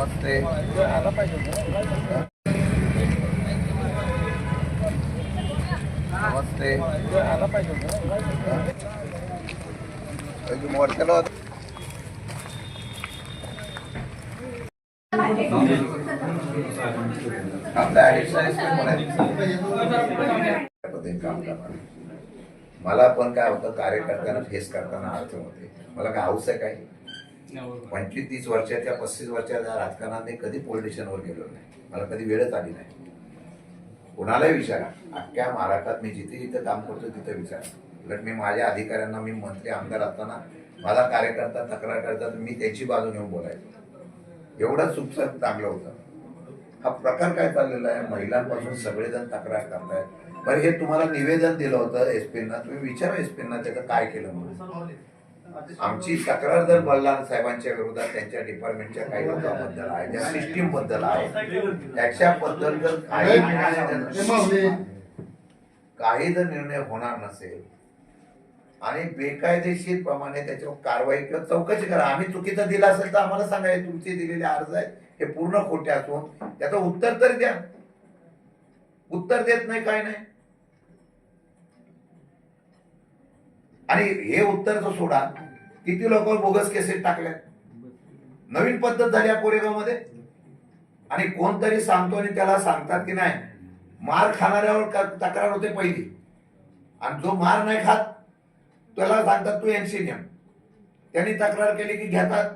नमस्ते. नमस्ते. मोर्चाला काम करणार. मला पण काय होतं, कार्यकर्त्यांना फेस करताना अडचण होते. मला काय हाऊस आहे काय, 25-30 वर्षाच्या 35 वर्षाच्या राजकारणाने कधी पॉलिटिशियनवर गेलो नाही. मला कधी वेळच आली नाही. कोणालाही विचारा, अख्ख्या महाराष्ट्रात मी जिथे जिथे काम करतो तिथे विचारा. उलट मी माझ्या अधिकाऱ्यांना, मी मंत्री आमदार असताना मला कार्यकर्ता तक्रार करतात, मी त्याची बाजू घेऊन बोलायचो. एवढं सुखसर चांगलं होतं. हा प्रकार काय चाललेला आहे, महिलांपासून सगळेजण तक्रार करतायत. बरं, हे तुम्हाला निवेदन दिलं होतं एसपींना, तुम्ही विचारा एसपींना त्याचं काय केलं म्हणून. आमची तक्रार जर बल्लाळ साहेबांच्या विरोधात त्यांच्या डिपार्टमेंटच्या काही लोकांबद्दल आहे, त्या सिस्टीम बद्दल आहे, त्याच्याबद्दल जर काही जर निर्णय होणार नसेल आणि बेकायदेशीर प्रमाणे त्याच्यावर कारवाई किंवा चौकशी करा. आम्ही चुकीचं दिलं असेल तर आम्हाला सांगा, तुमचे दिलेले अर्ज आहेत हे पूर्ण खोटे असून त्याचं उत्तर तरी द्या. उत्तर देत नाही, काय नाही. आणि हे उत्तरचं सोडा, किती लोक बोगस केसेस टाकल्या. नवीन पद्धत झाली या कोरेगाव मध्ये. आणि कोणतरी सांगतो आणि त्याला सांगतात की नाही, मार खाणाऱ्यावर तक्रार होते पहिली, आणि जो मार नाही खात त्याला सांगतात तू एनसीनियम. त्यांनी तक्रार केली की घेतात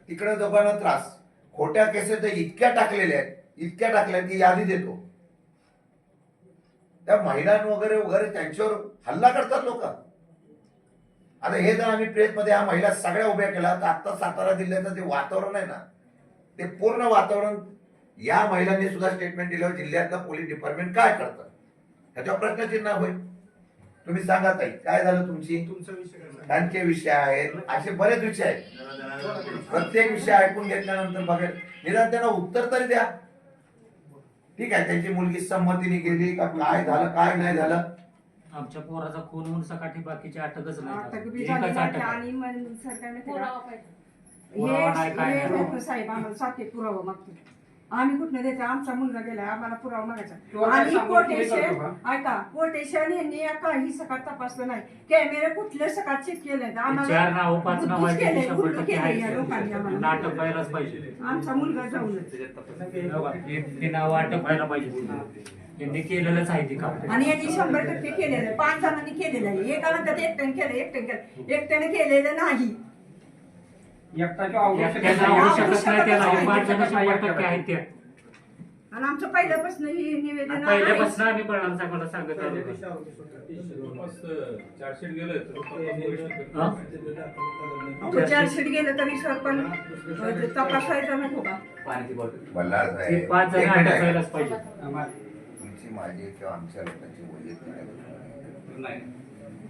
तिकडे दोघांना त्रास. खोट्या केसेस इतक्या टाकलेल्या आहेत, इतक्या टाकल्या की यादी देतो. त्या महिला वगैरे वगैरे त्यांच्यावर हल्ला करतात लोक. आता हे जर आम्ही प्रेसमध्ये ह्या महिला सगळ्या उभ्या केल्या तर आता सातारा जिल्ह्याचं जे वातावरण आहे ना, ते पूर्ण वातावरण या महिलांनी सुद्धा स्टेटमेंट दिल्यावर जिल्ह्यातलं पोलीस डिपार्टमेंट काय करतं ह्याच्यावर प्रश्नचिन्ह होईल. तुम्ही सांगा ताई, काय झालं तुमचा विषय, त्यांचे विषय आहेत, असे बरेच विषय आहेत. प्रत्येक विषय ऐकून घेतल्यानंतर बघा, निदान त्यांना उत्तर तरी द्या. ठीक आहे, त्यांची मुलगी संमतीने गेली का, काय झालं काय नाही झालं. आमच्या पोराचा खून म्हणून सकाळी बाकीची अटकच नाही. साहेब आम्हाला सारखे पुरावा मागतो. आम्ही कुठनं देतो, आमचा मुलगा गेला, आम्हाला पुरावा मागायचा. आणि कोटेशन ऐका, कोटेशन यांनी काही सकाळ तपासलं नाही. कॅमेरे कुठले सकाळ चेक केले, आम्हाला लोकांनी नाटक व्हायलाच पाहिजे. आमचा मुलगा जाऊन नाव अटक व्हायला पाहिजे. यांनी केलेलंच आहे ते काम. आणि यांनी 100% केलेलं आहे. 5 जणांनी केलेलं आहे. एका म्हणतात एकट्याने केलं, एकट्याने केलेलं नाही. आणि आमचं पहिल्यापासून ही निवेदन पहिल्यापासून आम्ही पण सांगत चार्जशीट गेलं तरी सर पण तपासायचं नको का. तुमची माझी किंवा आमच्या लोकांची बोली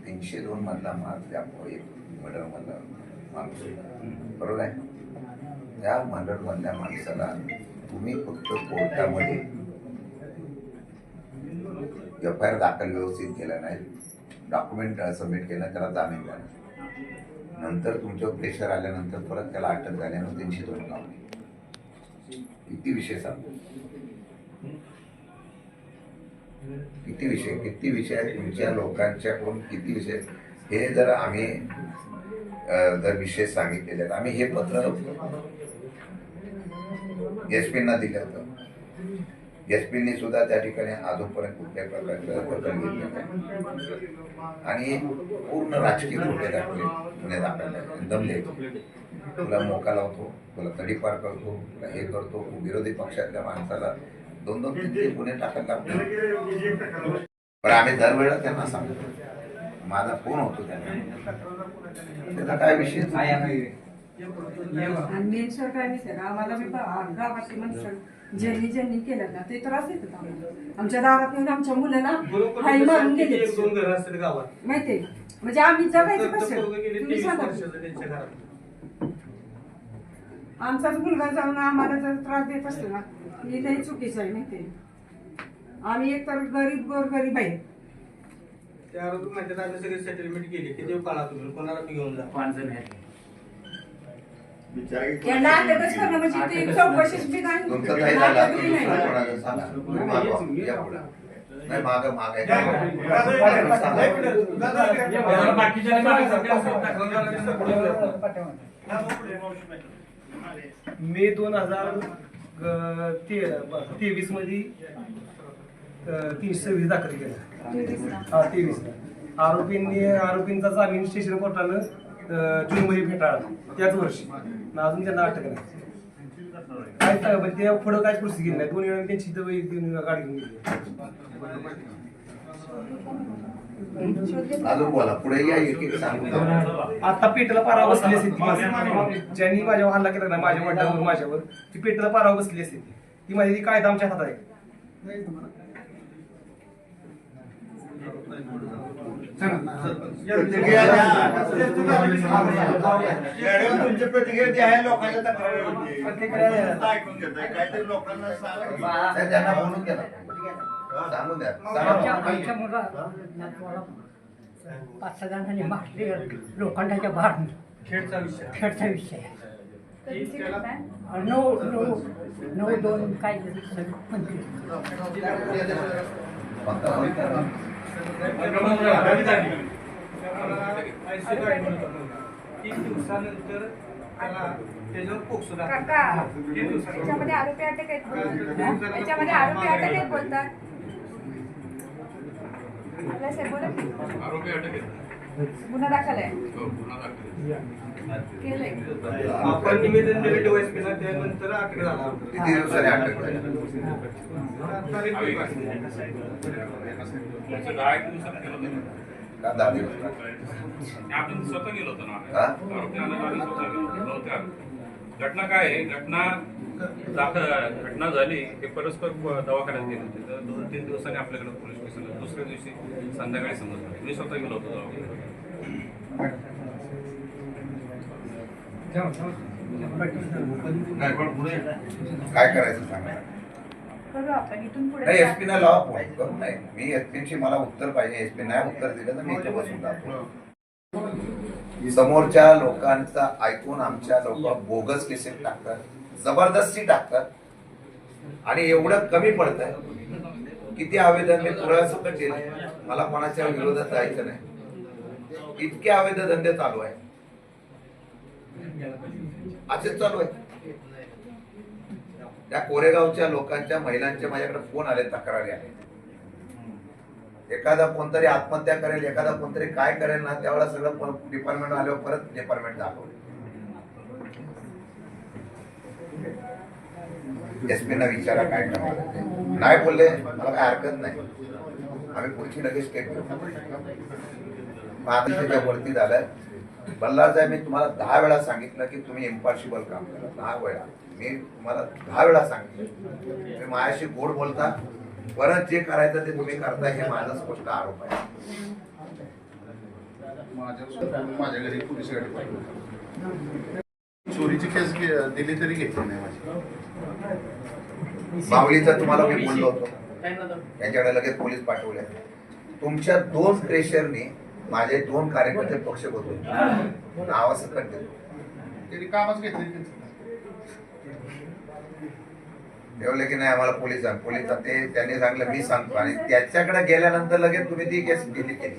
302 मधला मार्च एक मर्डर मधला माणूस, बरोबर आहे. त्या मर्डर मधल्या माणसाला तुम्ही फक्त कोर्टामध्ये एफआयआर दाखल व्यवस्थित केला नाही, डॉक्युमेंट सबमिट केलं, त्याला जामीन द्याला. नंतर तुमच्यावर प्रेशर आल्यानंतर परत त्याला अटक झाल्यानंतर 302 लावली. किती विषय सांगतो, किती विषय तुमच्या लोकांच्याकडून किती विषय. हे जर आम्ही जर विषय सांगितलेले, आम्ही हे पत्र एसपींना दिलं होतं. एसपींनी सुद्धा त्या ठिकाणी अजूनपर्यंत कुठल्याही प्रकारचं दखल घेतलं नाही आणि पूर्ण राजकीय खोटे दाखवले, गुन्हे दाखल दमले. तुला मोका लावतो, तुला तडीपार करतो, तुला हे करतो. विरोधी पक्षातल्या माणसाला 2-2, 3-3 गुन्हे टाकायला लागतो. पण आम्ही दरवेळेला त्यांना सांगतो, माझा फोन होतो त्यांना, त्याचा काय विषय मेन सर काय विषय आम्हाला गावातली माणसं ज्यांनी केलं ना ते त्रास देतात आम्हाला. आमच्या दारात आमच्या मुलाला हाई मारून गेले माहितीये. म्हणजे आम्ही जगायचं कसं तुम्ही सांगा. आमचाच मुलगा जाऊन आम्हाला जर त्रास देत असतो ना, हे तरी चुकीचं आहे माहितीये. आम्ही एक तर गरीब आहे. त्यावर माहिती आम्ही सगळे सेटलमेंट केली. किती काळा तुम्ही कोणाला घेऊन जा 5 जण आहेत. यांना अटकच करणं म्हणजे ती चौकशीच बी नाही. तुमचं काही झालं अटक बी नाही. दुसरं कोणाचं सांगा तुम्ही मागवा, या पुढं. नाही मागायचं मे 2023 मध्ये 326 दाखल केला. हा 23 आरोपींचा जामीन स्टेशन कोर्टानं जून मध्ये फेटाळला त्याच वर्षी अजून त्यांना अटक नाही. काय सांगा पण त्या पुढं काय पुढची गेली नाही. 2 वेळा त्यांची गाडी घेऊन गेली. अजून बोला पुढे या एक एक सांगू द्या. आता पेटला पारा बसली असेल ती माझी. ज्यांनी माझ्यावर हल्ला केला ना माझ्या वडिलांवर माझ्यावर ती पेटला पारा बसली असेल ती माझी कायदा आमच्या हातात आहे. तुमची प्रतिक्रिया जी आहे लोकांच्या ऐकून घेताय काहीतरी लोकांना नाही, त्यांना बोलून द्या ना. सांगून द्या आमच्या मुला 5-6 जणांनी मारले लोखंडाच्या भार खेळचा विषय 9-2 काय फक्त 3 दिवसानंतर त्याच्यावर पोक्सो दाखल. काका याच्यामध्ये आरोपी अटक आहेत याच्यामध्ये आरोपी अटक आहेत बोलतात आपल्या साहेब गुन्हा दाखल आहे केलंय आपण निवेदन दिले डीवायएसपीला त्यानंतर अटक झाला. किती दिवसांनी अटक झाली? का 10 दिवस? आपण स्वतः गेलो होतो ना हा? आरोपींना आम्ही स्वतः गेलो होतो. घटना काय आहे घटना झाली हे परस्पर दवाखान्यात गेले होते तर 2-3 दिवसांनी आपल्याकडे पोलीस स्टेशनला दुसऱ्या दिवशी संध्याकाळी समजलं. मी स्वतः गेलो होतो दवाखान्यात. काय करायचं सांगा. करू आपण इथून नाही पुढे एसपी ना लावा फोन करून. नाही मी एसपीची मला उत्तर पाहिजे. एसपी नाही उत्तर दिलं तर मी इथे बसून जातो. समोरच्या लोकांचा ऐकून आमच्या लोक बोगस केसेस टाकतात, जबरदस्ती टाकतात आणि एवढं कमी पडतंय. किती आवेदन मी पुराव्यासकट दिले. मला कोणाच्या विरोधात जायचं नाही. इतके आवेदन धंदे चालू आहे, असेच चालू आहे. त्या कोरेगावच्या लोकांच्या महिलांच्या माझ्याकडे फोन आले, तक्रारी आले. एखादा कोणतरी आत्महत्या करेल, एखादा कोणतरी काय करेल ना त्यावेळेला सगळं डिपार्टमेंट आल्यावर परत डिपार्टमेंट दाखवलं. एसपी ना विचारा काय करणार. नाही बोलले मला काय हरकत नाही, आम्ही पुढची लगेच स्टेप घेऊ. त्याच्या वरती झालंय. बल्लाळ साहेब मी तुम्हाला 10 वेळा सांगितलं की तुम्ही इम्पॉसिबल काम करा. 10 वेळा मी तुम्हाला 10 वेळा सांगितलं. तुम्ही माझ्याशी गोड बोलता, परत जे करायचं ते तुम्ही करता, हे माझा स्पष्ट आरोप आहे. माझ्या घरी पोलीस गाडी पाठवली. चोरीची केस दिली तरी घेतली नाही माझी. माऊलीचं तुम्हाला मी बोललो होतो, त्यांच्याकडे लगेच पोलीस पाठवले. तुमच्या 2 प्रेशरने माझे 2 कार्यकर्ते पक्षपात होते. नावासकट देतो त्यांनी कामच घेतली. ठेवले की नाही आम्हाला पोलीस ते त्यांनी सांगलं मी सांगतो आणि त्याच्याकडे गेल्यानंतर लगेच तुम्ही ती केस दिली केली.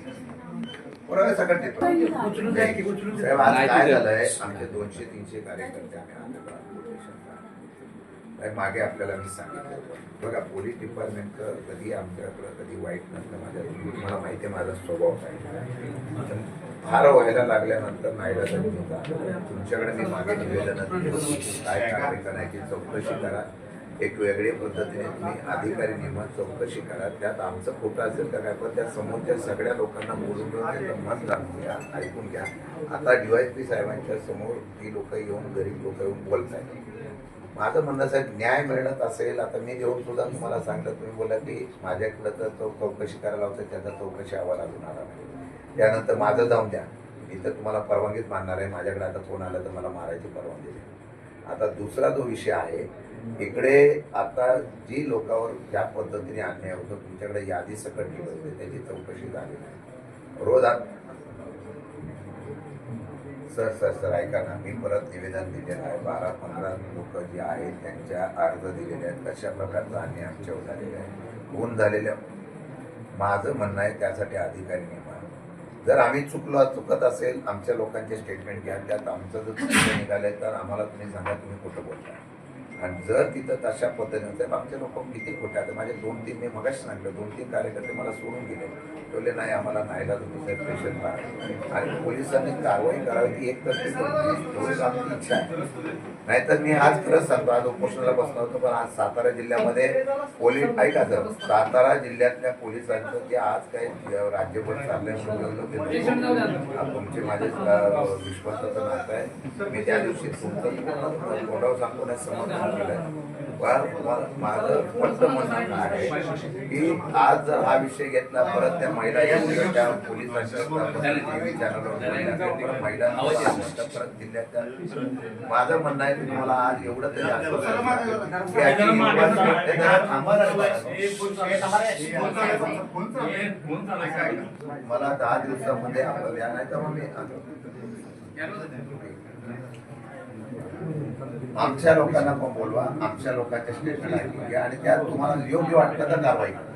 पुरावे सकट देतो. साहेब आज काय झालंय, आमचे 200-300 कार्यकर्ते आम्ही आणलेलो आहोत स्टेशनला. मागे आपल्याला मी सांगितलं बघा, पोलीस डिपार्टमेंट कधी आमच्याकडं कधी वाईट नसतं. तुम्हाला माहिती आहे माझा स्वभाव काय. फार व्हायला लागल्यानंतर नाईलाजा तुमच्याकडे मी मागे निवेदन काय कारवाई करायची चौकशी करा. एक वेगळ्या पद्धतीने तुम्ही अधिकारी नेमून चौकशी करा. त्यात आमचं खोटं असेल तर काय, पण त्या समोरच्या सगळ्या लोकांना बोलून त्याचं मत जाणून घ्या, ऐकून घ्या. आता डीवायएसपी साहेबांच्या समोर ती लोक येऊन, गरीब लोक येऊन बोलत आहेत. माझं म्हणणं साहेब न्याय मिळत असेल. आता मी जेव्हा सुद्धा तुम्हाला सांगितलं, तुम्ही बोला की माझ्याकडं तर चौकशी करायला होतं, त्याचा चौकशी अहवाल अजून आला नाही. त्यानंतर माझं जाऊन द्या, मी तर तुम्हाला परवानगीच मानणार आहे. माझ्याकडे आता फोन आला तर मला मारायची परवानगी द्या. आता दुसरा जो विषय आहे, इकडे आता जी लोकांवर ज्या पद्धतीने अन्याय होतो, तुमच्याकडे यादी सकट केली होती, त्याची चौकशी झाली नाही. रोज सर ऐका ना, मी परत निवेदन दिलेलं आहे. 12-15 लोक जे आहेत त्यांच्या अर्ज दिलेले आहेत. कशा प्रकारचा अन्याय आमच्यावर झालेला आहे, होऊन झालेल्या. माझं म्हणणं आहे त्यासाठी अधिकारी नेमा. जर आम्ही चुकत असेल, आमच्या लोकांचे स्टेटमेंट घ्या, त्यात आमचं जर चुकीचं निघालंय तर आम्हाला तुम्ही सांगा तुम्ही खोटं बोलता. आणि जर तिथं तशा पद्धतीने साहेब आमचे लोक किती खोटे आता माझे 2-3 मी मगाशी सांगितलं 2-3 कार्यकर्ते मला सोडून गेले. बोलले नाही आम्हाला नाहीला तुम्ही साहेब प्रेशर मारा आणि पोलिसांनी कारवाई करावी ती एक तर एवढीच आमची इच्छा आहे. नाहीतर मी आज खरंच सांगतो, आज उपोषणाला बसलो होतो, पण आज सातारा जिल्ह्यामध्ये पोलीस ऐका सर, सातारा जिल्ह्यातल्या पोलिसांचं जे आज काही राज्यभर चाललंय म्हणून तुमचे माझे विश्वासाचं नातं आहे. मी त्या दिवशी तुमचं तोंडावर सांगतो नाही समर्थन केलंय. माझं फक्त म्हणणं आहे की आज जर हा विषय घेतला परत त्या महिला त्या पोलिसांच्या टीव्ही चॅनलवर महिलांना परत जिल्ह्याच्या माझं म्हणणं आहे की तुम्हाला आज एवढं तरी मला 10 दिवसामध्ये आपण या नाही तर मग मी आमच्या लोकांना पण बोलवा, आमच्या लोकांच्या स्टेटमेंट ऐकून घ्या आणि त्यात तुम्हाला योग्य वाटलं तर कारवाई करा.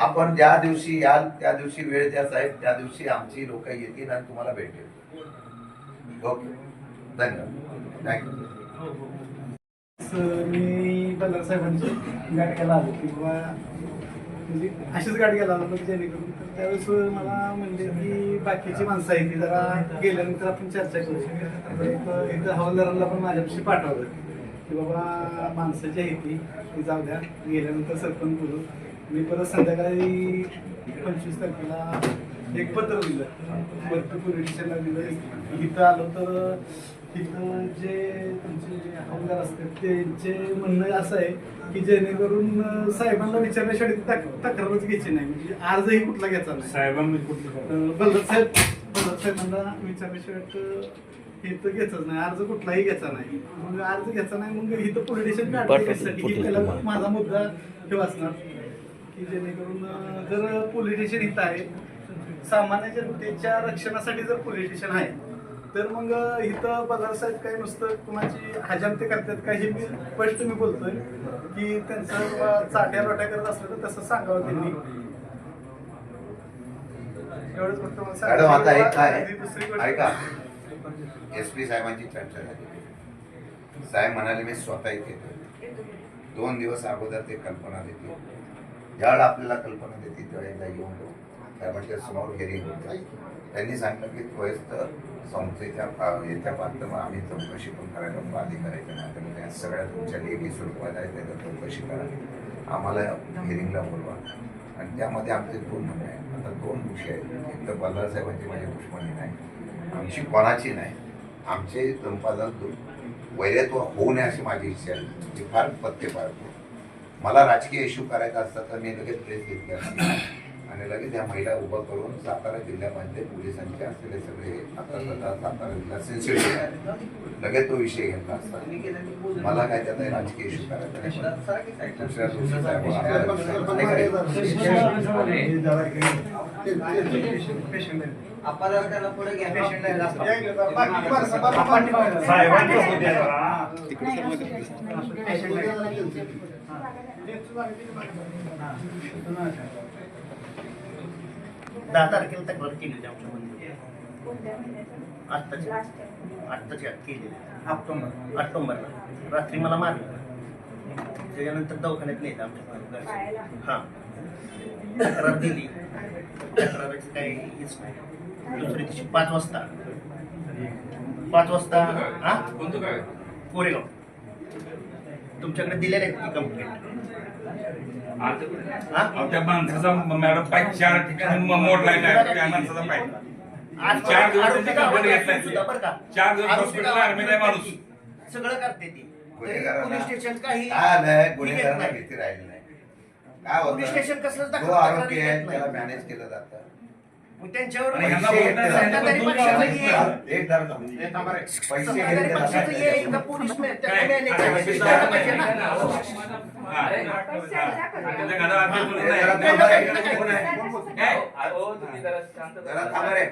आपण ज्या दिवशी याल त्या दिवशी वेळ द्या साहेब, त्या दिवशी आमची लोक येतील आणि तुम्हाला भेटेल. ओके, धन्यवाद, थँक्यू. मी बल्लार साहेबांची गाडी घ्यायला आलो किंवा म्हणजे अशीच गाडी घ्यायला आलो जेणेकरून तर त्यावेळेस मला म्हणले की बाकीची माणसं आहेत ती जरा गेल्यानंतर आपण चर्चा करू. इथं हवालदारांना पण माझ्यापाशी पाठवलं की बाबा माणसं जी आहे ती जाऊ द्या, गेल्यानंतर सरपंच बोलू. मी परत संध्याकाळी 25 तारखेला एक पत्र दिलं, वरती पोलीस स्टेशनला दिलं. इथं आलो तर तिथं जे तुमचे हवालदार असतात त्यांचे म्हणणं असं आहे की जेणेकरून साहेबांना विचारण्याशिवाय तक्रारच घ्यायची नाही, म्हणजे आर्जही कुठला घ्यायचा नाही. साहेबांनी बल्लार साहेबांना विचारल्याशिवाय इथं घ्यायचंच नाही, अर्ज कुठलाही घ्यायचा नाही. मग अर्ज घ्यायचा नाही, मग इथं पोलीस स्टेशन काढण्यासाठी ही पहिला माझा मुद्दा हे वाचणार की जेणेकरून जर पोलीस स्टेशन इथं आहे, सामान्य जनतेच्या रक्षणासाठी जर पोलीस स्टेशन आहे तर मग इथं बल्लार साहेब काही नुसतं कुणाची हजामते करतात का हे मी स्पष्ट मी बोलतोय की त्यांचं चाट्या रोट्या करत असलं तर तसं सांगावं त्यांनी. एवढंच फक्त मॅडम आता एक काय दुसरी गोष्ट ऐका, SP साहेबांची चर्चा झाली. साहेब म्हणाले मी स्वतः इथे येतो. 2 दिवस अगोदर ते कल्पना देतील, ज्यावेळेला आपल्याला कल्पना देतील त्यावेळेला येऊन जाऊ. साहेबांच्या समोर हेरिंग होत जाईल. त्यांनी सांगितलं की त्वरित संस्थेच्या याच्या माध्यमातून आम्ही चौकशी पण करायला अधिकाऱ्याच्या माध्यमातून या सगळ्या तुमच्या लेखी स्वरूपात आहे त्याच्या चौकशी करा, आम्हाला हिअरिंगला बोलवा. आणि त्यामध्ये आमचे 2 म्हणणे आहेत. आता 2 विषय आहेत. एक तर बल्लार साहेबांची माझी दुश्मनी नाही, आमची कोणाची नाही, आमचे संपादन वैरत्व होऊ नये अशी माझी इच्छा आहे. ती फार पत्ते पाळतो. मला राजकीय इश्यू करायचा असता तर मी लगेच प्रेस घेतली असती आणि लगेच या महिला उभं करून सातारा जिल्ह्यामध्ये पोलिसांचे असलेले सगळे आता स्वतः सातारा जिल्हा सेन्सिटिव्ह आहे, लगेच तो विषय घेतला असता. मला काय त्यात राजकीय इश्यू करायचा नाही. दुसऱ्या दिवशी दहा तारखेला तक्रार केली होती आमच्यामध्ये, कोणत्या महिन्याचं? आत्ताच्या Last time. आत्ताच्या केली ऑक्टोबरला रात्री मला मारलं. त्याच्यानंतर दवाखान्यात नेलं आमच्या पायाला? हां, तक्रार दिली, तक्राराची काही हेच नाही. दुसऱ्या दिवशी 5 वाजता हां कोणतं काय कोरेगाव तुमच्याकडे दिलेले आहेत की कंप्लेंट? त्या माणसाचा मॅडम पाय 4 ठिकाणी मोडलाय नाही, त्या माणसाचा पाय आज 4 दिवस आरोपी गावात घेतलाय, सुद्धा बरं का? 4 दिवस हॉस्पिटलला ऍडमिट आहे माणूस. सगळं करते ती. पोलीस स्टेशन काही काय नाही, घेत गुन्हेगारांना नाही. भीती राहिली नाही. काय पोलीस स्टेशन कसलंच होतं, जो दाखल आरोपी तक्रार आहे घेत त्याला नाही. मॅनेज केलं जातं. मग त्यांच्यावर आणि ह्यांना पैसे बोलता घेतले येतं, तरी पण पक्षाचं दोन ये. गावात- एक धरा थांब. हे थांबा रे. पैसे सत्ताधारी घेतले पक्षाचं ये जातात. इथं पोलीस काय? मॅनेजर पाहिजे ना. हा. बस चर्चा करूया. त्याच्या घरात आम्ही बोलत हे नाही. जरा थांबा रे. कोण आहे? साहेब जरा थांबा रे.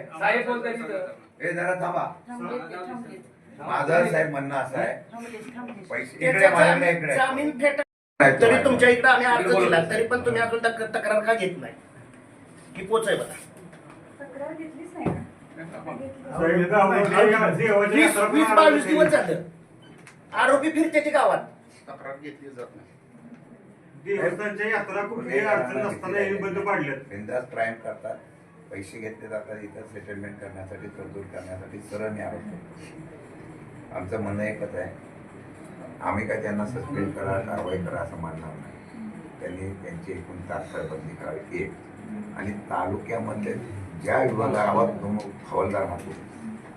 बोलताय तिथं. हे जरा थांबा. थांबलेत. माझं साहेब म्हणणं असं आहे थांबलेत. पैसे इकडे माझ्याकडे इकडे जामीन फेटा तरी तुमच्या इकडे आम्ही अर्ज दिला तरी पण तुम्ही अजून तक्रार का घेत नाही की पोच आहे बघा. तक्रार घेतलीच नाही का? 20-22 दिवस झालं आरोपी फिरते ते गावात. तक्रार घेतली जात नाही. देवस्थानच्या यात्रा कुठली अडचण नसताना हे बंद पाडल्यात. बिंदास क्राईम करतात, पैसे घेतले जातात इथं सेटलमेंट करण्यासाठी, तरतूद करण्यासाठी सरळ मी आरोप करतो. आमचं म्हणणं एकच आहे, आम्ही काय त्यांना सस्पेंड करा, कारवाई करा असं म्हणणार नाही. त्यांनी त्यांची एकूण तात्काळ बदली करावी एक, आणि तालुक्यामधले ज्या गावात हवालदार राहतो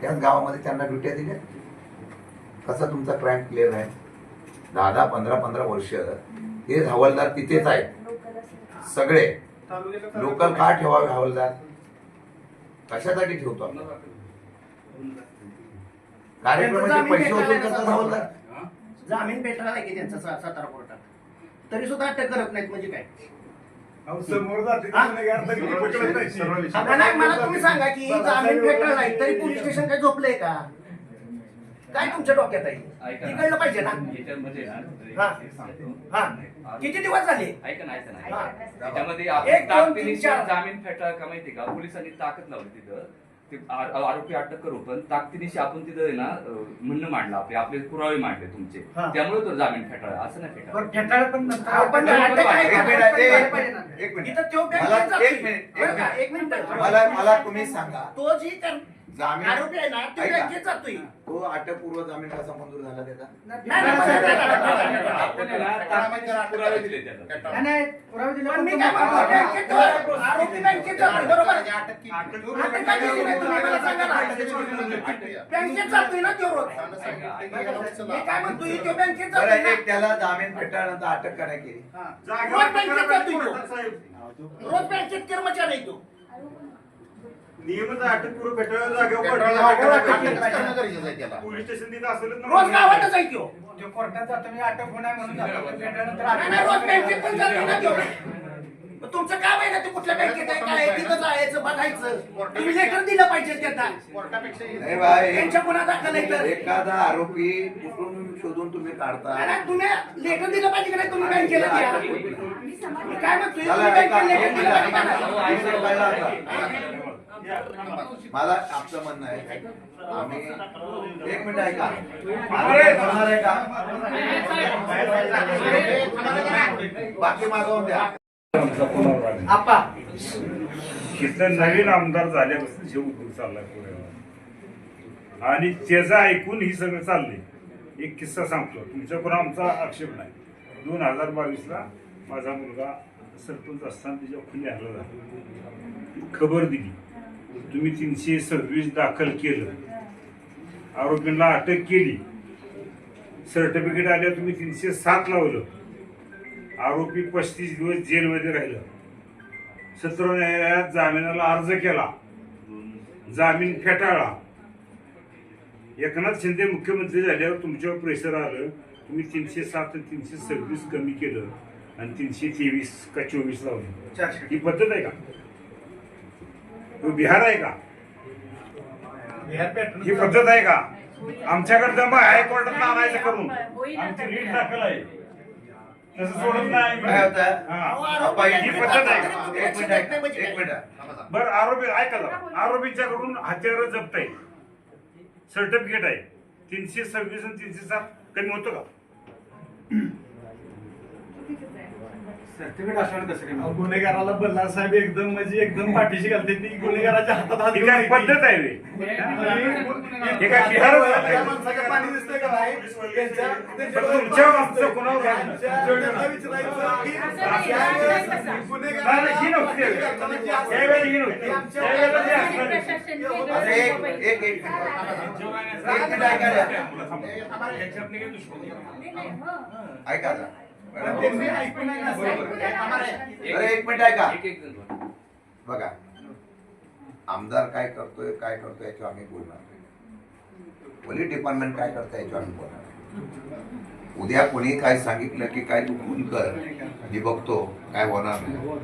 त्याच गावामध्ये त्यांना ड्युट्या दिल्या. कसा तुमचा क्राईम क्लिअर आहे? 10-15 वर्ष हेच हवालदार तिथेच आहेत सगळे. लोकल का ठेवावे हवालदार? कशासाठी ठेवतो आपण? कार्यक्रमाचे पैसे वसूल करतात हवालदार. जामीन पेटला आहे की त्यांचा सातारा कोर्टात तरी सुद्धा अटक करत नाहीत म्हणजे काय? समोर जाते हा? गुन्हेगार तरी पकडत नाही. आता नाही मला तुम्ही सांगा की जामीन पेटला नाही तरी पोलीस स्टेशन काय झोपलंय का? काय तुमच्या डोक्यात आहे? हे कळलं पाहिजे ना. हा. हा. किती दिवस झाले? ऐका ना हा. त्याच्यामध्ये एक, दोन, तीन, चार. जामीन फेटाळ का माहिती का? पोलिसांनी ताकद लावली तिथं. ते आरोपी अटक करू पण ताकदीनिशी आपण तिथं आहे ना म्हणणं मांडलं, आपले पुरावे मांडले तुमचे, हा. त्यामुळे तो जामीन फेटाळ असं नाही फेटाळ. फेटाळ पण आपण अटक आहे एक का? मिनिट, एक मिनिट. इथं तो मला बँकेत एक मिनिट, जातोय. बरं का? एक मिनिट. मला तुम्ही सांगा, तो जी जामीन आरोपी आहे ना तो ऐका. बँकेत जातोय. तो अटकपूर्व जामीन कसा मंजूर झाला त्याचा? नाही, नाही, नाही, आपण आहे ना ताकदीनिशी पुरावे दिले त्याला. पण मी काय म्हणतो, बँकेत तो आरोपी बँकेत जातोय, बरोबर? अटक केली. अटक का केली नाही तुम्ही मला सांगा ना. बँकेत जातोय ना तो रोज. मी काय म्हणतोय, तो बँकेत बरं, जातोय ना. एक त्याला जामीन फेटाळल्यानंतर अटक करायला केली. रोज बँकेत जातोय तो. रोज बँकेत कर्मचारी आहे तो. नियमच अटक पूर्व फेटाळ जागेवर पेट्रोलला पडलं. अटक करणं गरजेचं आहे त्याला. पोलीस स्टेशन तिथं असेलच ना. रोज गावातच आहे तो. कोर्टात जातो मी अटक होणार म्हणून जातो. नाही, नाही, रोज बँकेत पण जातोय ना तो. मग तुमचं काम आहे ना ते कुठल्या बँकेत आहे काय आहे, तिथं जायचं बघायचं. तुम्ही लेटर दिलं पाहिजे त्यांना. कोर्टापेक्षा नाही बाय, त्यांच्या गुन्हा दाखल आहे तर. एखादा आरोपी कुठून शोधून तुम्ही काढता. नाही, नाही, तुम्ही लेटर दिलं पाहिजे की नाही तुम्ही बँकेला द्या. मी काय म्हणतोय, चला, तुम्ही ऐका, बँकेला लेटर एक दिलं पाहिजे मिनिट. का नाही? विषय कळला आता. मला आपलं म्हणणं आहे, आम्ही एक मिनिट ऐका. आम्ही करणार आहे का? बाकी मागवून द्या. आपा इथं नवीन आमदार झाल्यापासून जे उद्योग चाललाय पुण्यावर आणि त्याचं ऐकून ही सगळं चाललंय. एक किस्सा सांगतो तुमच्याकडून, आमचा आक्षेप नाही. 2022ला माझा मुलगा सरपंच असताना त्याच्या खुली हल्ला झाला. खबर दिली, तुम्ही 326 दाखल केलं, आरोपींना अटक केली, सर्टिफिकेट आल्या, तुम्ही 307 लावलं, आरोपी 35 दिवस जेलमध्ये राहिलं, सत्र न्यायालयात जामिनाला अर्ज केला, जामीन फेटाळला. एकनाथ शिंदे मुख्यमंत्री झाल्यावर तुमच्यावर प्रेशर आलं, तुम्ही 307 आणि 326 कमी केलं आणि 323 का 24 लावलं. ही पद्धत आहे का? तो बिहार आहे का? ही पद्धत आहे का? आमच्याकडे दम हायकोर्टात आणायचं करून आमची रीट दाखल आहे, तसं सोडत नाही. काय होतं? हा. अप्पा, ही पद्धत आहे का? एक मिनिट ऐका, एक मिनिट. बरं, आरोपी ऐका जरा. आरोपींच्याकडून हत्यार जप्त आहे, सर्टिफिकेट आहे, 326 आणि 307 कमी होतं का? सर्टिफिकेट असणार कसं काय? गुन्हेगाराला बल्ला साहेब एकदम म्हणजे एकदम पाठीशी घालते ती गुन्हेगाराच्या हातात हात ही काय घेऊन पद्धत आहे रे? हे काय बिहारच आहे? त्या माणसाचं पाणी दिसतंय का नाही? पण तुमच्यावर आमचं कोणावर काय? त्यांना विचारायचं की नाही, नाही, ही नव्हती. त्यावेळेला ही नव्हती. त्यावेळेला ते असणार. आता एक मिनिट ऐका ना. ऐका आता. मॅडम, त्यांनी ऐकून नाही ना. बरं, एक मिनिट ऐका. बघा, आमदार काय करतोय याच्यावर आम्ही बोलणार नाही. पोलीस डिपार्टमेंट काय करतोय याच्यावर आम्ही बोलणार नाही. उद्या कोणी काय सांगितलं की काय तू खून कर, मी बघतो, काय होणार नाही.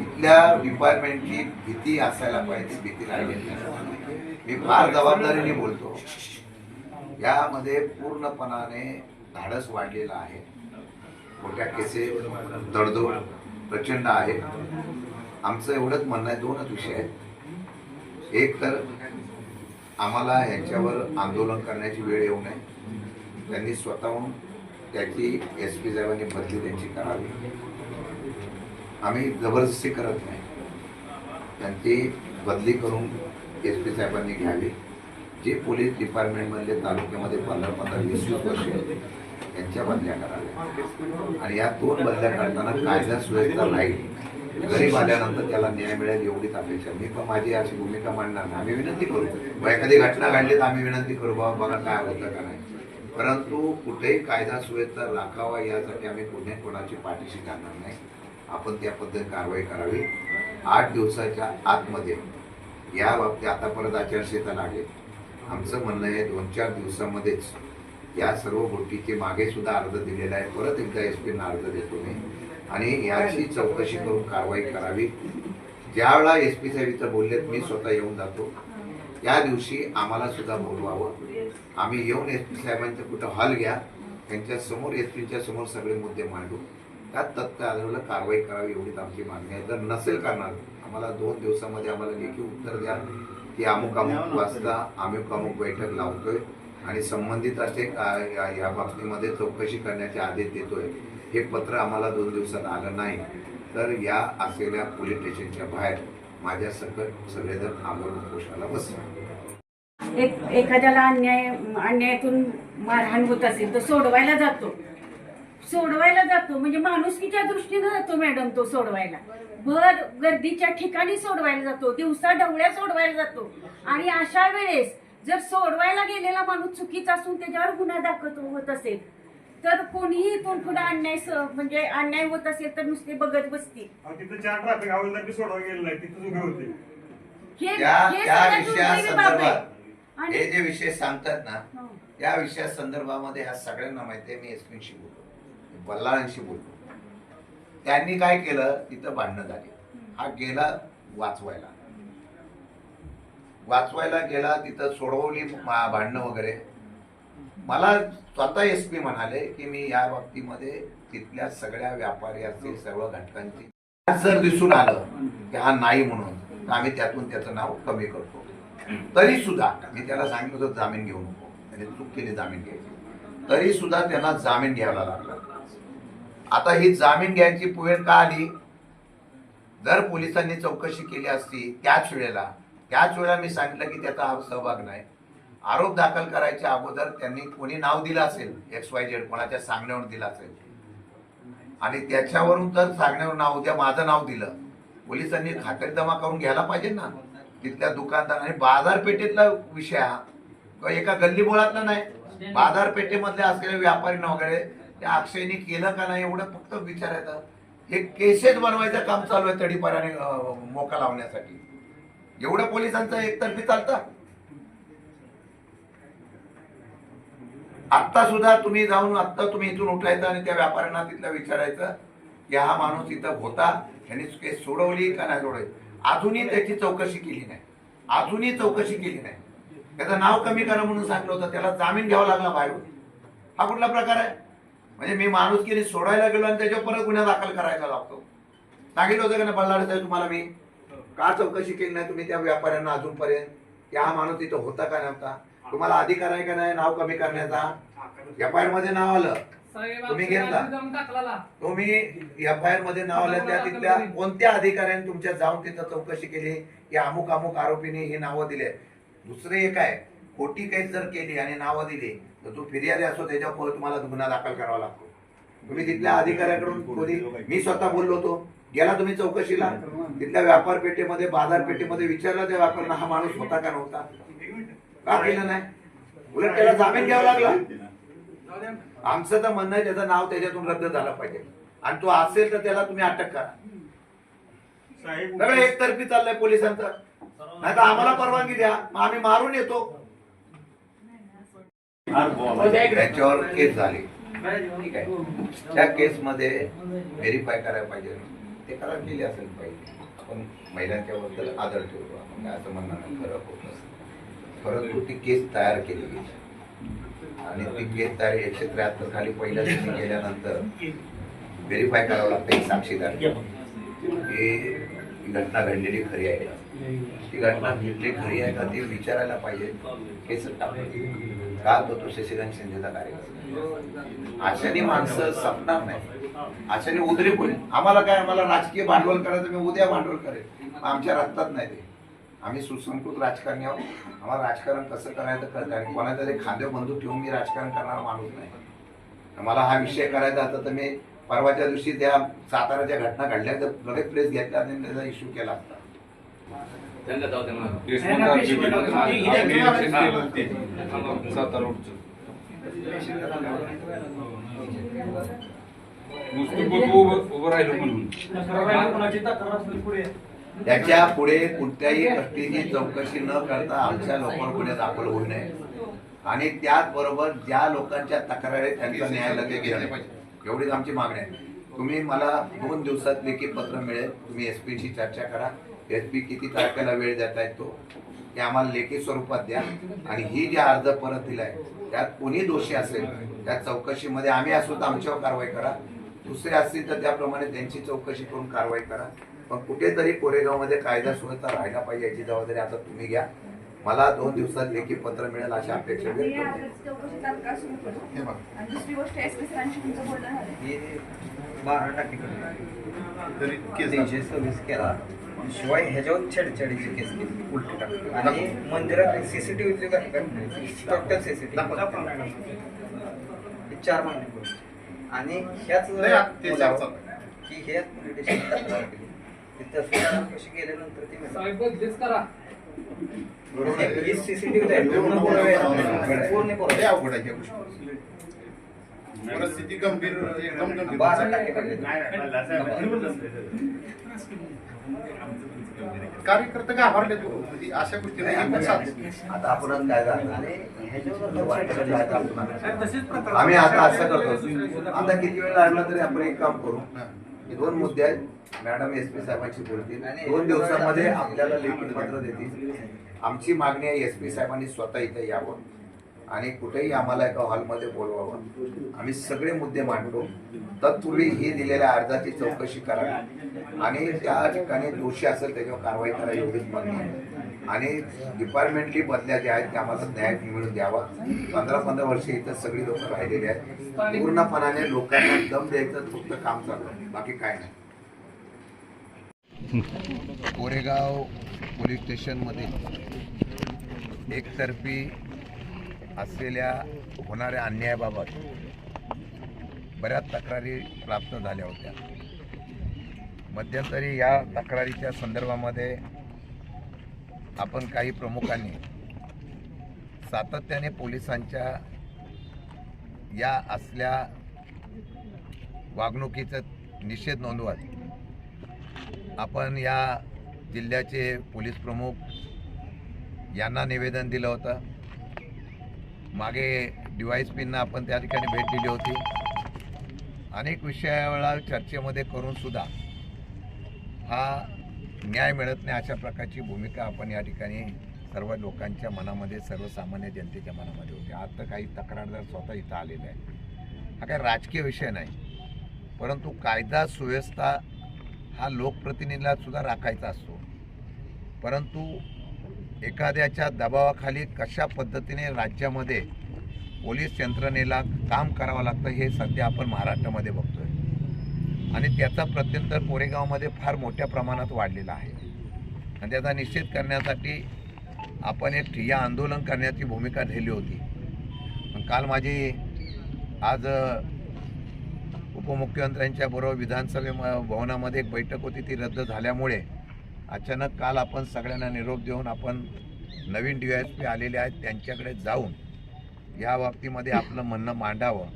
इथल्या डिपार्टमेंटची भीती असायला पाहिजे, भीती राहिलेली नाही. मी फार जबाबदारीने बोलतो. यामध्ये पूर्णपणाने धाडस वाढलेलं आहे. मोठ्या केसेस दडदोड प्रचंड आहे. आमचं एवढंच म्हणणं आहे, दोनच विषय आहेत. एक तर आम्हाला ह्यांच्यावर आंदोलन करण्याची वेळ येऊ नये. त्यांनी स्वतःहून त्याची SP साहेबांनी बदली त्यांची करावी. आम्ही जबरदस्ती करत नाही. त्यांची बदली करून SP साहेबांनी घ्यावी. जे पोलीस डिपार्टमेंटमधले तालुक्यामध्ये 15-20 वर्ष यांच्या बदल्या कराव्या. आणि या 2 बदल्या करताना कायदा सुव्यवस्था राहील. गरीब आल्यानंतर त्याला न्याय मिळेल एवढीच अपेक्षा. मी पण माझी अशी भूमिका मांडणार नाही. आम्ही विनंती करू, एखादी घटना घडली तर आम्ही विनंती करू, बाबा बघा काय होतं का नाही. परंतु कुठेही कायदा सुव्यवस्था राखावा यासाठी आम्ही कुठे कोणाची पाठीशी घालणार नाही. आपण त्या पद्धतीने कारवाई करावी. 8 दिवसाच्या आतमध्ये या बाबतीत आता परत आचारसंहिता लागेल. आमचं म्हणणं आहे 2-4 दिवसामध्येच या सर्व गोष्टीचे मागे सुद्धा अर्ज दिलेला आहे. परत एकदा SP अर्ज देतो मी आणि याची चौकशी करून कारवाई करावी. ज्यावेळा SP साहेब इथं बोललेत, मी स्वतः येऊन जातो. त्या दिवशी आम्हाला सुद्धा बोलवावं. आम्ही येऊन SP साहेबांचं कुठं हॉल घ्या, त्यांच्या समोर SPच्या समोर सगळे मुद्दे मांडू. त्यात तत्काळ कारवाई करावी एवढीच आमची मागणी आहे. जर नसेल करणार आम्हाला 2 दिवसामध्ये आम्हाला लेखी उत्तर द्या की अमुक वाजता अमुक बैठक लावतोय आणि संबंधित असे या बाबतीमध्ये चौकशी करण्याचे आदेश देतोय. हे पत्र आम्हाला 2 दिवसात आलं नाही तर या असलेल्या पोलीस स्टेशनच्या बाहेर माझ्या सकट सगळेजण आमरण उपोषणाला बसले. एखाद्याला अन्यायातून मारहाण होत असेल तर सोडवायला जातो म्हणजे माणुसकीच्या दृष्टीने जातो मॅडम. तो सोडवायला भर गर्दीच्या ठिकाणी सोडवायला जातो, दिवसा ढवळ्या सोडवायला जातो. आणि अशा वेळेस जर सोडवायला गेलेला माणूस चुकीचा असून त्याच्यावर गुन्हा दाखल होत असेल तर कोणीही इथून पुढे अन्याय होत असेल तर नुसते बघत बसतील. तिथं 4 ट्रॅफिक हवालदार बी सोडवा गेलं नाही, तिथं उभे होते. हे जे विषय सांगतात ना, त्या विषया संदर्भामध्ये ह्या सगळ्यांना माहिती आहे. मी SPशी बोलतो, बल्लाळांशी बोलतो. त्यांनी काय केलं, तिथं भांडणं झाली. हा गेला वाचवायला गेला, तिथं सोडवली भांडणं वगैरे. मला स्वतः SP म्हणाले की मी या बाबतीमध्ये तिथल्या सगळ्या व्यापारी असतील सर्व घटकांची जर दिसून आलं की हा नाही म्हणून तर आम्ही त्यातून त्याचं नाव कमी करतो. तरी सुद्धा मी त्याला सांगितलं होतं जामीन घेऊ नको, त्याने चूक केली जामीन घ्यायची. तरी सुद्धा त्यांना जामीन घ्यायला लागला. आता ही जामीन घ्यायची वेळ का आली? जर पोलिसांनी चौकशी केली असती त्याच वेळेला मी सांगितलं की त्याचा हा सहभाग नाही. आरोप दाखल करायच्या अगोदर त्यांनी कोणी नाव दिलं असेल, XYZ कोणाच्या सांगण्यावर दिलं असेल आणि त्याच्यावरून तर सांगण्यावर नाव उद्या माझं नाव दिलं, पोलिसांनी खातरजमा करून घ्यायला पाहिजे ना. तिथल्या दुकानदार आणि बाजारपेठेतला विषय हा एका गल्लीबोळातला नाही, बाजारपेठेमधले असलेले व्यापारी वगैरे त्या अक्षयनी केलं का नाही एवढं फक्त विचारायचं. हे केसेस बनवायचं काम चालू आहे तडीपाराने मोका लावण्यासाठी. एवढं पोलिसांचं एकतर्फी चालतं. आत्ता सुद्धा तुम्ही इथून उठायचं आणि त्या व्यापाऱ्यांना तिथलं विचारायचं की हा माणूस इथं होता, ह्याने केस सोडवली का नाही सोडवली. अजूनही त्याची चौकशी केली नाही. त्याचं नाव कमी करा म्हणून सांगितलं होतं, त्याला जामीन घ्यावा लागला बाहेरून. हा कुठला प्रकार आहे? म्हणजे मी माणूस केली सोडायला गेलो आणि त्याच्यावर परत गुन्हा दाखल करायला लागतो. सांगितलं होतं का नाही बल्लाळ साहेब तुम्हाला मी? का चौकशी केली नाही तुम्ही त्या व्यापाऱ्यांना अजूनपर्यंत की हा माणूस इथं होता का नव्हता? तुम्हाला अधिकार आहे का नाही नाव कमी करण्याचा? FIR मध्ये नाव आलं, तुम्ही घेतला. तुम्ही FIR मध्ये नाव आलं, त्या तिथल्या कोणत्या अधिकाऱ्याने तुमच्या जाऊन तिथं चौकशी केली की अमुक आरोपीने हे नावं दिले? दुसरे एक आहे, खोटी केस जर केली आणि नावं दिली तर तू फिर्यादी असो त्याच्यावर तुम्हाला गुन्हा दाखल करावा लागतो. तुम्ही तिथल्या अधिकाऱ्याकडून मी स्वतः बोललो होतो, गेला तुम्ही चौकशीला तिथल्या व्यापार पेठेमध्ये बाजारपेठेमध्ये विचारलं त्या व्यापाऱ्यांना हा माणूस होता का नव्हता? का केलं नाही? उलट त्याला जामीन घ्यावा लागला. आमचं तर म्हणणं आहे त्याचं नाव त्याच्यातून रद्द झालं पाहिजे आणि तो असेल तर त्याला तुम्ही अटक करा. सगळं एकतर्फी चाललंय पोलिसांचं. नाही तर आम्हाला परवानगी द्या, मग आम्ही मारून येतो. त्याच्यावर केस झाली, ठीक आहे. त्या केसमध्ये व्हेरीफाय करायला पाहिजे, ते करायला केली असेल पाहिजे. आपण महिलांच्या बद्दल आदर ठेवतो, आपण काय असं म्हणणार नाही, फरक होत असतं. परंतु ती केस तयार केली गेली आणि ती केस तयार 173 खाली पहिल्या दिवशी गेल्यानंतर व्हेरीफाय करावं लागतं एक साक्षीदार की घटना घडलेली खरी आहे का, ती घटना घडली खरी आहे का ते विचारायला पाहिजे. केस टाकली का तो शशिकांत शिंदेचा कार्यक्रम. अशाने माणसं संपणार नाही, अशाने उद्रेक होईल. आम्हाला काय, आम्हाला राजकीय भांडवल करायचं, मी उद्या भांडवल करेल, आमच्या रक्तात नाही ते. आम्ही सुसंस्कृत राजकारणी आहोत, आम्हाला राजकारण कसं करायचं कळतं. आणि कोणाचा तरी खांद्यावर बंदूक ठेवून मी राजकारण करणारा माणूस नाही. मला हा विषय करायचा होता तर मी परवाच्या दिवशी त्या साताराच्या घटना घडल्या तर लगेच प्रेस घेतला आणि त्याचा इश्यू केला असता. त्याच्या पुढे कोणत्याही गोष्टीची चौकशी न करता आमच्या लोकांवर गुन्हे दाखल होऊ नये आणि त्याचबरोबर ज्या लोकांच्या तक्रारी त्यांचा न्याय लगेच गेला पाहिजे, एवढीच आमची मागणी आहे. तुम्ही मला 2 दिवसात लेखी पत्र मिळेल, तुम्ही एसपीशी चर्चा करा, एसपी किती तारखेला वेळ देता येतो ते आम्हाला लेखी स्वरूपात द्या. आणि ही जी अर्ज परत दिलाय त्यात कोणी दोषी असेल त्या चौकशीमध्ये आम्ही असू तर आमच्यावर कारवाई करा, दुसरे असतील तर त्याप्रमाणे त्यांची चौकशी करून कारवाई करा. पण कुठेतरी कोरेगावमध्ये कायदा सुव्यवस्था राहायला पाहिजे याची जबाबदारी आता तुम्ही घ्या. मला 2 दिवसात लेखी पत्र मिळेल अशी अपेक्षा व्यक्त करतो. आणि दुसरी गोष्ट एसपी सरांशी तुमचं बोलणं झालं 12% केला, शिवाय ह्याच्यावर छेडछाडीची केस केली, उलटी टाकली. आणि मंदिरात सीसीटीव्ही टोटल सीसीटीव्ही 4 महिने आणि ह्याच की ह्याच पोलीस स्टेशनला तक्रार केली. कशी गेल्यानंतर ती सीसीटीव्ही पूर्ण परिस्थिती गंभीर, एकदम गंभीर. कार्यकर्ते घाबरले अशा गोष्टी आता आपण काय झालं आम्ही आता असं करतो, आता किती वेळ लागला तरी आपण एक काम करू. 2 मुद्दे आहेत, मॅडम एसपी साहेबांशी बोलतील, 2 दिवसामध्ये आपल्याला लेखी पत्र देतील. आमची मागणी आहे एसपी साहेबांनी स्वतः इथे यावं आणि कुठेही आम्हाला एका हॉलमध्ये बोलवावं. आम्ही सगळे मुद्दे मांडतो. तत्पूर्वी ही दिलेल्या अर्जाची चौकशी करा आणि त्या ठिकाणी दोषी असेल त्याच्यावर कारवाई करा एवढीच मागणी आहे. आणि डिपार्टमेंटली बदल्या ज्या आहेत त्या आम्हाला न्याय मिळून द्यावा. 15-15 वर्षे इथं सगळी लोक राहिलेली आहेत. पूर्णपणाने लोकांना दम द्यायचं फक्त काम चालू आहे, बाकी काय नाही. कोरेगाव पोलीस स्टेशनमध्ये एकतर्फी असलेल्या होणाऱ्या अन्यायाबाबत बऱ्याच तक्रारी प्राप्त झाल्या होत्या. मध्यंतरी या तक्रारीच्या संदर्भामध्ये आपण काही प्रमुखांनी सातत्याने पोलिसांच्या या असल्या वागणुकीचा निषेध नोंदवत आपण या जिल्ह्याचे पोलीस प्रमुख यांना निवेदन दिलं होतं. मागे DYSPंना आपण त्या ठिकाणी भेट दिली होती. अनेक विषयावेळा चर्चेमध्ये करून सुद्धा हा न्याय मिळत नाही अशा प्रकारची भूमिका आपण या ठिकाणी सर्व लोकांच्या मनामध्ये, सर्वसामान्य जनतेच्या मनामध्ये होती. आज तर काही तक्रारदार स्वतः इथं आलेले आहे. हा काही राजकीय विषय नाही, परंतु कायदा सुव्यवस्था हा लोकप्रतिनिधीला सुद्धा राखायचा असतो. परंतु एखाद्याच्या दबावाखाली कशा पद्धतीने राज्यामध्ये पोलीस यंत्रणेला काम करावं लागतं हे सध्या आपण महाराष्ट्रामध्ये बघतोय आणि त्याचा प्रत्यंतर कोरेगावमध्ये फार मोठ्या प्रमाणात वाढलेला आहे. आणि त्याचा निषेध करण्यासाठी आपण एक ठिय्या आंदोलन करण्याची भूमिका नेली होती. पण काल माझी आज उपमुख्यमंत्र्यांच्या बरोबर विधानसभे भवनामध्ये एक बैठक होती, ती रद्द झाल्यामुळे अचानक काल आपण सगळ्यांना निरोप देऊन आपण नवीन DYSP आलेले आहेत त्यांच्याकडे जाऊन या बाबतीमध्ये आपलं म्हणणं मांडावं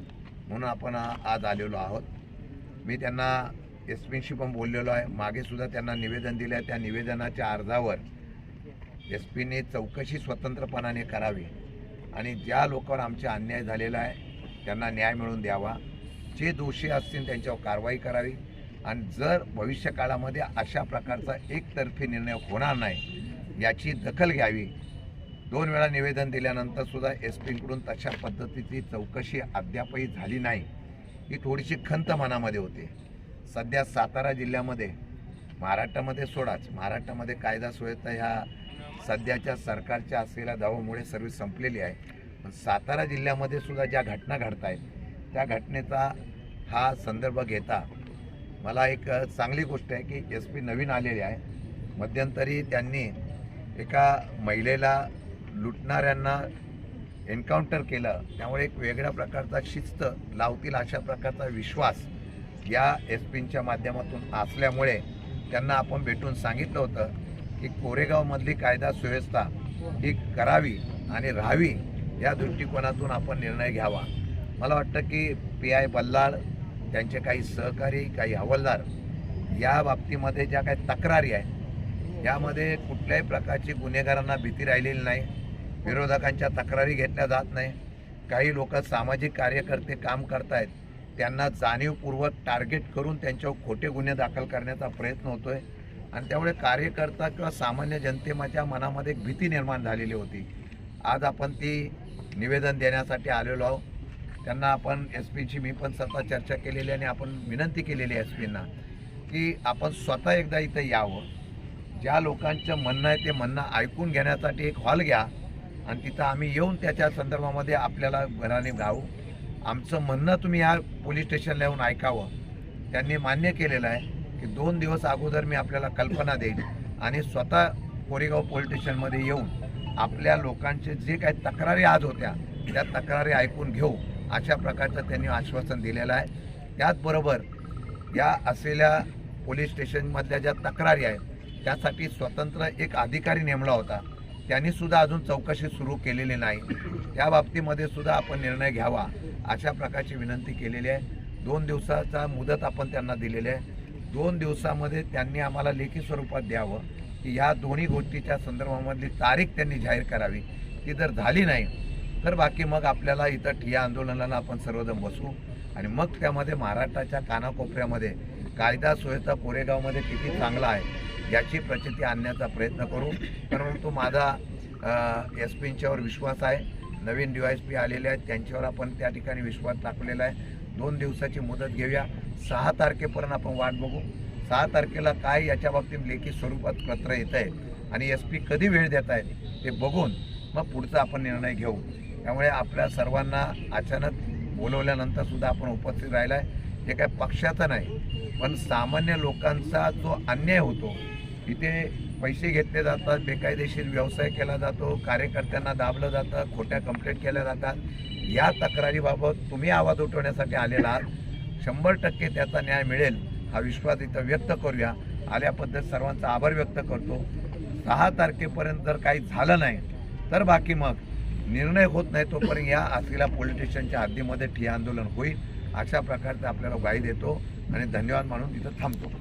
म्हणून आपण आज आलेलो आहोत. मी त्यांना SPंशी पण बोललेलो आहे. मागे सुद्धा त्यांना निवेदन दिलं आहे. त्या निवेदनाच्या अर्जावर एस पीने चौकशी स्वतंत्रपणाने करावी आणि ज्या लोकांवर आमचा अन्याय झालेला आहे त्यांना न्याय मिळवून द्यावा. जे दोषी असतील त्यांच्यावर कारवाई करावी आणि जर भविष्यकाळामध्ये अशा प्रकारचा एकतर्फी निर्णय होणार नाही याची दखल घ्यावी. 2 वेळा निवेदन दिल्यानंतर सुद्धा एस पीकडून तशा पद्धतीची चौकशी अद्यापही झाली नाही. ही थोडीशी खंत मनामध्ये होते. सध्या सातारा जिल्ह्यामध्ये, महाराष्ट्रामध्ये सोडाच, महाराष्ट्रामध्ये कायदा सुव्यवस्था ह्या सध्याच्या सरकारच्या असलेल्या दबावामुळे सर्व संपलेली आहे. पण सातारा जिल्ह्यामध्ये सुद्धा ज्या घटना घडत आहेत त्या घटनेचा हा संदर्भ घेता मला एक चांगली गोष्ट आहे की एस पी नवीन आलेले आहे. मध्यंतरी त्यांनी एका महिलेला लुटणाऱ्यांना एन्काउंटर केलं, त्यामुळे एक वेगळ्या प्रकारचा शिस्त लावतील अशा प्रकारचा विश्वास या एस पींच्या माध्यमातून असल्यामुळे त्यांना आपण भेटून सांगितलं होतं की कोरेगावमधली कायदा सुव्यवस्था ही करावी आणि राहावी या दृष्टिकोनातून आपण निर्णय घ्यावा. मला वाटतं की PI बल्लाळ, त्यांचे काही सहकारी, काही हवालदार या बाबतीमध्ये ज्या काही तक्रारी आहेत यामध्ये कुठल्याही प्रकारची गुन्हेगारांना भीती राहिलेली नाही. विरोधकांच्या तक्रारी घेतल्या जात नाही. काही लोक सामाजिक कार्यकर्ते काम करतायत, त्यांना जाणीवपूर्वक टार्गेट करून त्यांच्यावर खोटे गुन्हे दाखल करण्याचा प्रयत्न होतो आहे आणि त्यामुळे कार्यकर्ता किंवा सामान्य जनतेच्या मनामध्ये एक भीती निर्माण झालेली होती. आज आपण ती निवेदन देण्यासाठी आलेलो आहोत. त्यांना आपण एस पीची मी पण स्वतः चर्चा केलेली आणि आपण विनंती केलेली आहे एस पींना की आपण स्वतः एकदा इथं यावं. ज्या लोकांचं म्हणणं आहे ते म्हणणं ऐकून घेण्यासाठी एक हॉल घ्या आणि तिथं आम्ही येऊन त्याच्या संदर्भामध्ये आपल्याला घराने गाऊ. आमचं म्हणणं तुम्ही या पोलीस स्टेशनला येऊन ऐकावं. त्यांनी मान्य केलेलं आहे की 2 दिवस अगोदर मी आपल्याला कल्पना देईन आणि स्वतः कोरेगाव पोलीस स्टेशनमध्ये येऊन आपल्या लोकांचे जे काही तक्रारी आज होत्या त्या तक्रारी ऐकून घेऊ अशा प्रकारचं त्यांनी आश्वासन दिलेलं आहे. त्याचबरोबर या असलेल्या पोलीस स्टेशनमधल्या ज्या तक्रारी आहेत त्यासाठी स्वतंत्र एक अधिकारी नेमला होता, त्यांनीसुद्धा अजून चौकशी सुरू केलेली नाही. त्या बाबतीमध्ये सुद्धा आपण निर्णय घ्यावा अशा प्रकारची विनंती केलेली आहे. 2 दिवसाचा मुदत आपण त्यांना दिलेली आहे. 2 दिवसामध्ये त्यांनी आम्हाला लेखी स्वरूपात द्यावं की या दोन्ही गोष्टीच्या संदर्भामधली तारीख त्यांनी जाहीर करावी. ती जर झाली नाही तर बाकी मग आपल्याला इथं ठिय्या आंदोलनाला आपण सर्वजण बसू आणि मग त्यामध्ये महाराष्ट्राच्या कानाकोपऱ्यामध्ये कायदा सुव्यवस्था कोरेगावमध्ये किती चांगला आहे याची प्रचिती आणण्याचा प्रयत्न करू. परंतु माझा एस पींच्यावर विश्वास आहे. नवीन DYSP आलेले आहेत, त्यांच्यावर आपण त्या ठिकाणी विश्वास टाकलेला आहे. 2 दिवसाची मुदत घेऊया. 6 तारखेपर्यंत आपण वाट बघू. 6 तारखेला काय याच्या बाबतीत लेखी स्वरूपात पत्र येत आहे आणि SP कधी वेळ देत आहेत ते बघून मग पुढचा आपण निर्णय घेऊ. त्यामुळे आपल्या सर्वांना अचानक बोलवल्यानंतर सुद्धा आपण उपस्थित राहिला आहे. हे काय पक्षाचं नाही पण सामान्य लोकांचा जो अन्याय होतो, इथे पैसे घेतले जातात, बेकायदेशीर व्यवसाय केला जातो, कार्यकर्त्यांना दाबलं जातं, खोट्या कंप्लेंट केल्या जातात. या तक्रारीबाबत तुम्ही आवाज उठवण्यासाठी आलेला आहात. 100% त्याचा न्याय मिळेल हा विश्वास इथं व्यक्त करूया. आल्याबद्दल सर्वांचा आभार व्यक्त करतो. 6 तारखेपर्यंत जर काही झालं नाही तर बाकी मग निर्णय होत नाही तोपर्यंत या असलेल्या पोलीस स्टेशनच्या हद्दीमध्ये ठिय्या आंदोलन होईल अशा प्रकारचं आपल्याला ग्वाही देतो आणि धन्यवाद मानून तिथं थांबतो.